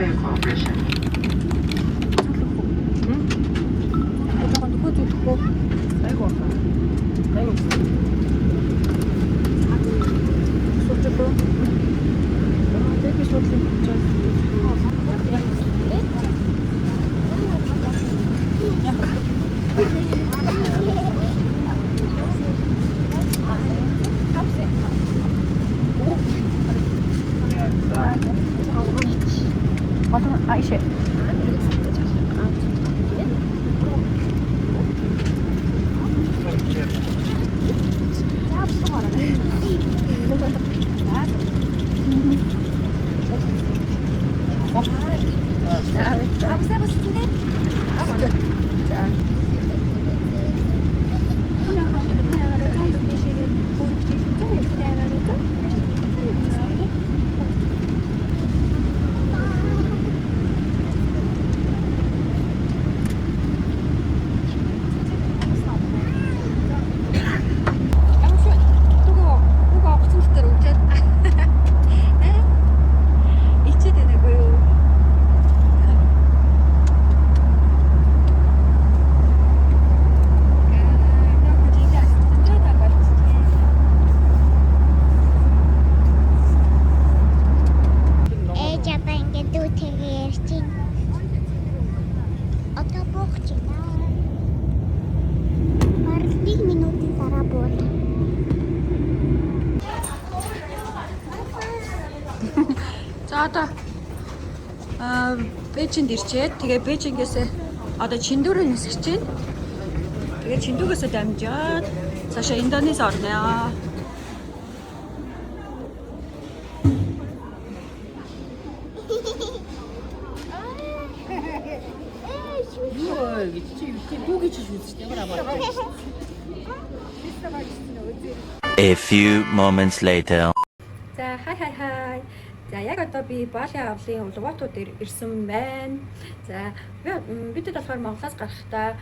Railway Corporation. Ayşe. За одоо Бээжинд ирчээд тэгээ Бээжингээс одоо Чиндүүрөө нисэж чинь. Тэгээ Чиндүүгээс дамжаад цаашаа Индонез орно. A few moments later. За хай. За яг одоо би Бали авлын Улугаатуу дээр ирсэн байна. За бид болохоор Монголоос гарахдаа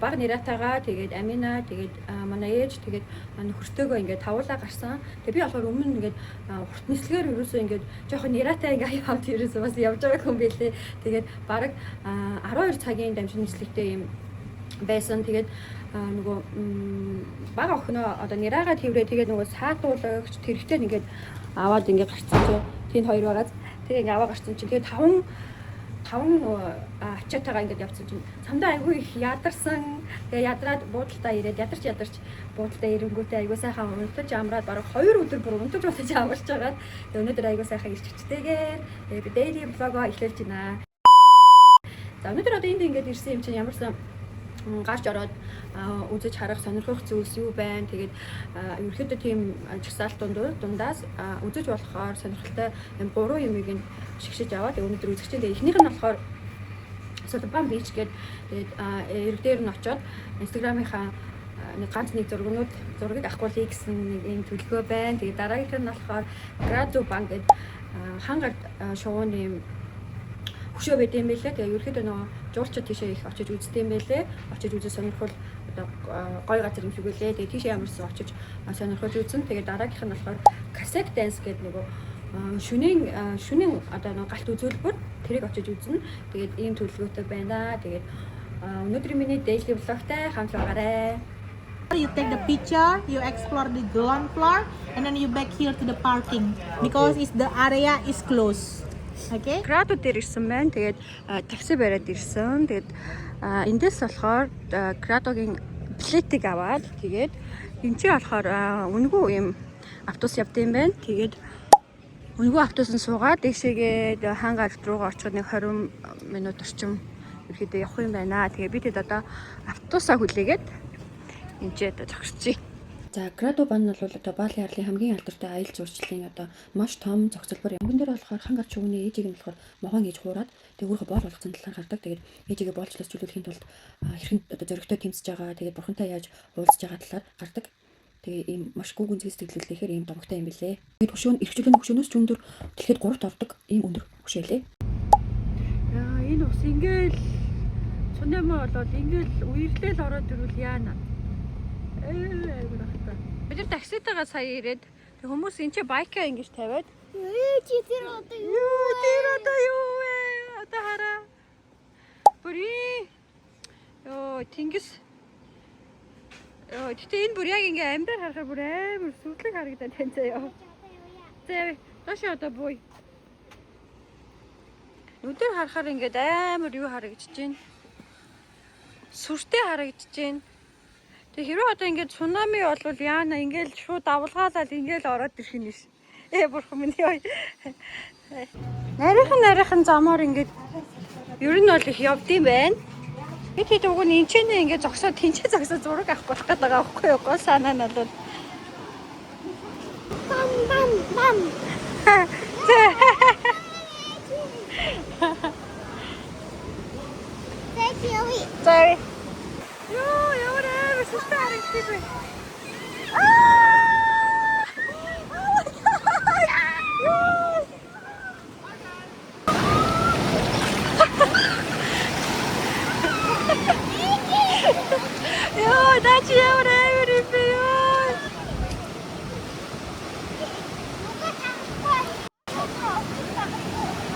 баг Ниратагаа тэгээд Амина тэгээд манай ээж тэгээд нөхөртөөгөө ингээд тавуулаа гарсан. Тэгээд би болохоор өмнө ингээд хурд нислэгээр ерөөсөө ингээд жоохон Ниратаа ингээд яваад ерөөсөө бас явж байгаа хүн байлээ. Тэгээд баг 12 цагийн дамжин нислэгтэй юм байсан. Тэгээд нөгөө баг охиноо одоо Нираагаа тэрврээ тэгээд нөгөө саатуулагч тэрэгтэй ингээд аваад ингээд гарцсан чинь тэнд хоёр байгаа. Тэгээ ингээд аваа гарцсан чинь тэгээ таван ачаатайгаа ингээд явцсан чинь самдаа айгүй их ядарсан. Тэгээ ядраад буудалтаа ирээд ядарч буудалтаа ирэнгүүтээ айгүй сайхан унтаж амраад бараг 2 өдөр бүр унтаж амарч байгаа. Тэгээ өнөөдөр айгүй сайхан ирчихтэйгээр тэгээ би daily vlog-оо эхлүүлж байна. За өнөөдөр одоо энд ингээд ирсэн юм чинь ямарсан гарч ороод үзэж харах сонирхох зүйлс юу байна. Тэгээд ерөөхдөө тийм жагсаалтууд дундаас үзэж болохоор сонирхолтой юм 3 юмыг нь шигшиж аваад өнөөдөр үзэж чинь. Эхнийх нь болохоор Соломбан бич гэдэг эрдээр нь очоод Instagram-ийнхаа ганц нэг зургийг авахгүйе гэсэн нэг юм төлөвлөгөө байна. Тэгээд дараагийнх нь болохоор Gradu Bank гэдэг хангарт шувууны юм хөшөө байд юм байлээ. Тэгээ ерөөхдөө нөгөө жуулчид тийшээ их очиж үздэг юм байлээ. Очиж үзэж сонирхол одоо гоё газар юм шиг үлээ. Тэгээ тийшээ ямарсан очиж сонирхож үзэн. Тэгээ дараагийнх нь болохоор Cassette Dance гэдэг нөгөө шүнийн одоо нөгөө галт үзүүлбэр тэрийг очиж үзнэ. Тэгээд ийм төлөвлөгөөтэй байна. Тэгээд өнөөдрийн миний daily vlogтай хамт байгаарай. You take the picture, you explore the ground floor, and then you back here to the parking because the area is closed. Okay. Gradu дээр ирсэн байна. Тэгээд такси бариад ирсэн. Тэгээд эндээс болохоор Градугийн билетийг аваад тэгээд энэ чинь болохоор үнэгүй юм автобус явдаг юм байна. Тэгээд үнэгүй автобусын суугаад дэшээгээд хангарт руугаа очиход нэг 20 минут орчим ерөөдөө явах юм байна. Тэгээд бид одоо автобусаа хүлээгээд энэ зогсчихъя. За Граду бан нь бол одоо Бали арлын хамгийн алдартай аялал жуулчлалын одоо маш том зохицолбор. Ямган дээр болохоор хангарт шувууны ээжийг нь болохоор могоон ээж хуураад тэгээ өөрөө боол болгоцсон талаар гардаг. Тэгээд ээжигээ боолчлоос чөлөөлөхийн тулд хэрхэн одоо зөрөгтэй тэмцэж байгаа. Тэгээд бурхантай яаж уулзж байгаа талаар гардаг. Тэгээ ийм маш гүгүн зэс сэтгэлдлэхээр ийм домогтой юм билээ. Тэгээд хөшөө эрхчлөлийн хөшөөнөөс ч өндөр дэлхийд 3-т ордог ийм өндөр хөшөөлээ. Яа энэ ус ингээл цунамаа болоод ингээл үерлээл ороод ирвэл яана. Бид нар такситайгаа сая ирээд хүмүүс энэ чи байкаа ингэж тавиад тэр одоо юу вэ? Йоо, тэнгис. Йоо, тэгтээ энэ бүр яг ингээ амьдрал харахаар бүр амар сүтлэг харагдаад байна заяа. За, доошо одоо бууя. Нүдээр харахаар ингээд амар юу харагдаж байна. Сүртэй харагдаж байна. Тэг хэрвээ одоо ингээд цунами болвол яана ингээл шууд давлгаалаад ингээл ороод ирэх юм биш. Бурхан минь ёо. Нарийнхан замаар ингээд ер нь бол их явдсан байна. Би хэд уг нь энчэнэ ингээд зогсоод тэнцээ зогсоод зураг авах болох гэдэг байгаа байхгүй юу? Гол санаа нь бол бам. Sorry. Ёо, яваа сүстээр ирсэн. Ёо, дачи яваа ирсэн.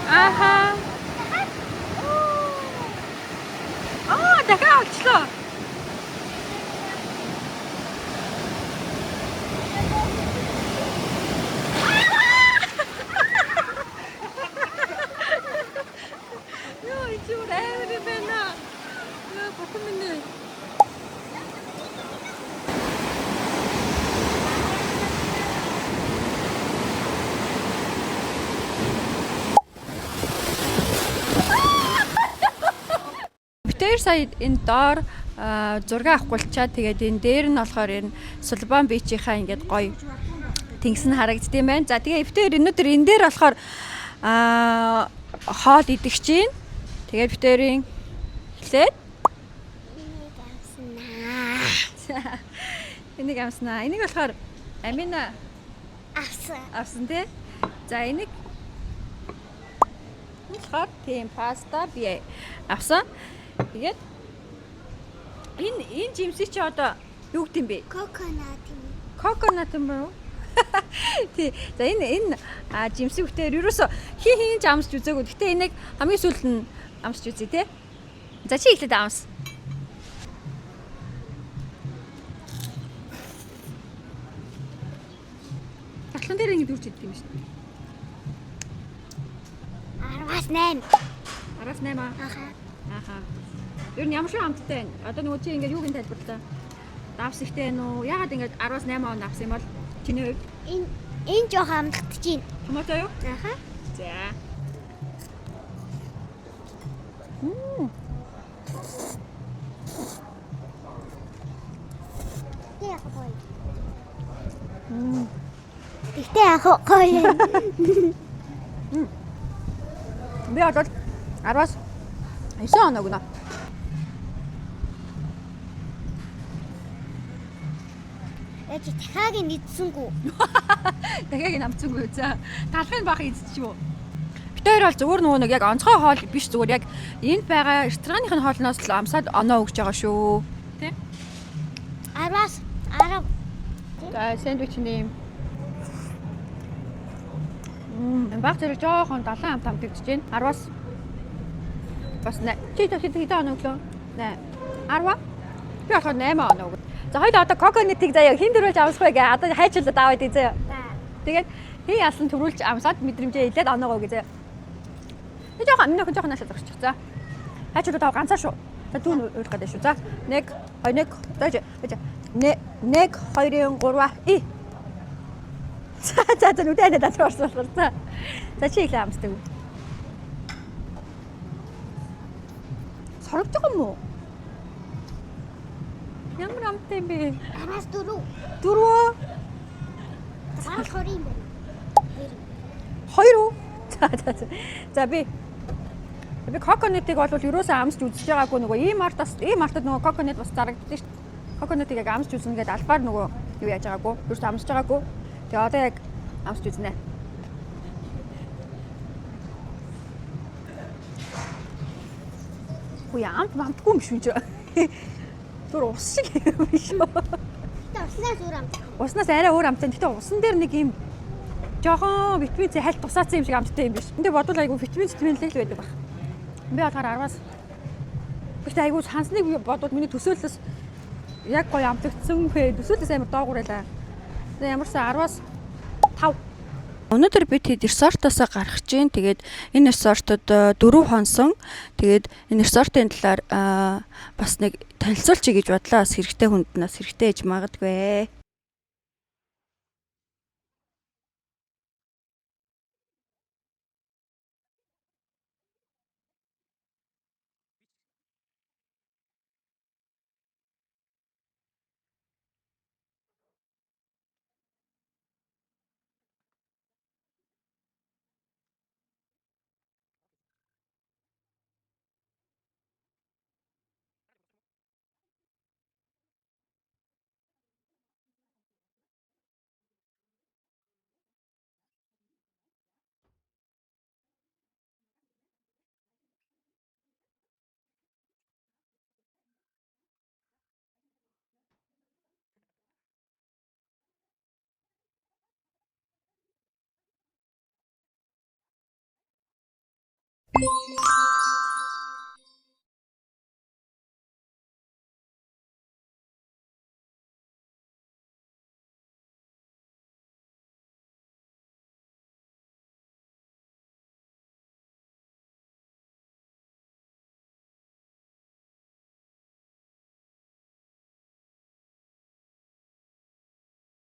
Аха. дахиад олчлоо. Ёо, ичүүр амар байна. Ёо, бурхан минь. Тэр сая энэ доор зураг авах болчаад тэгээд энэ дээр нь болохоор энэ Сулбан бичийнхаа ингээд гоё тэнгис нь харагддсан юм байна. За тэгээ эвтэр өнөөдөр энэ дээр болохоор хоол идэх чинь. Тэгээд эвтэрийн хэлээд энийг авснаа. Энийг болохоор Амина авсан тий. За энийг болохоор тийм паста би авсан. Тэгээд энэ жимсийг чи одоо юу гэдэг юм бэ? Coconut юм уу? Тий. За энэ жимсийг үтээр ерөөсө хин ч амсч үзээгүй. Гэтэ энийг хамгийн сүүлд нь амсч үзье тий. За чи ихлэд амс. Татлан дээр ингэ дүүрч идэх юм шүү дээ. 18. 18 аа. Аха. Ер нь ямар шиг амттай байна. Одоо нөгөө чи ингээд юуг нь тайлбарлаа. Давс ихтэй байна уу? Ягаад ингээд 18 он авсан юм бол чиний хувьд? Энэ жоох амтгдаж байна. Томато юу? Аха. За. Тэгтээ яг гоё. Би одоо 10-аас 9 оног нэ. Яж дахиад идсэнгүү. Дахиад намцсангүй за. Талхын бах идчихв. Бид хоёр бол зүгээр нөгөө нэг яг онцгой хоол биш зүгээр яг энд байгаа ресторанын хоолноос л амсаад оноо өгч байгаа шүү. Тэ? 10-аас 10. За сэндвич нэм. Баг зэрэг жоохон 70 амт амтгдэж байна. 10-аас бас чи хэдэн оноо өглөө? 10. Би болохоор 8 оноо өг. За хоёул одоо коконитыг заяа хин дөрүүлж амсахгүй гээ. Одоо хайчлаад аваад ий заяа. Тэгээд хин ялсан төрүүлж амсаад мэдрэмжээ илээд оноогоо гээ заяа. Би жоохон амнаа жоохон наашаа зогсчих. За. Хайчлаад тав ганцаа шүү. За дүүн уурах гэдэг шүү. За 1 2 1 1 2 3 За нүдэнэ татварсан болохоор за. За чи ихлэ амсдаг. Сорогч байгаа юм уу? Ямар амттай юм бэ? 10-аас 4. 4. Цааш 20 юм байна. 2 уу? За би коконитыг бол ерөөсөө амсч үзэж байгаагүй нөгөө ийм артад нөгөө коконит бас зарагддаг шүү дээ. Коконитыг яг амсч үзнэ гэдэг албаар нөгөө юу яаж байгаагүй. Ерөөсөө амсч байгаагүй. Тэгээ одоо яг амсч үзнэ. Хөөе амтгүй юм шүү чи. Түр ус шиг юм шүү. Уснаас өөр амт. Уснаас арай өөр амттай. Гэтэ усан дээр нэг юм жоохон витамин С хальт тусаацсан юм шиг амттай юм биш. Эндээ бодвол айгүй витамин л байдаг баг. Би болохоор 10-аас Гэхдээ айгүй сансныг бодвол миний төсөөллөс яг гоё амтгдсан төсөөллөс амар доогуур байлаа. Тэгээ ямарсан 10-аас 5. Өнөөдөр бид хэд resort-оос гарах чинь. Тэгээд энэ resort-од 4 хонсон. Тэгээд энэ resort-ын талаар бас нэг танилцуулчих гэж бодлоо. Бас хэрэгтэй хүнд нас хэрэгтэй ээж магадгүй.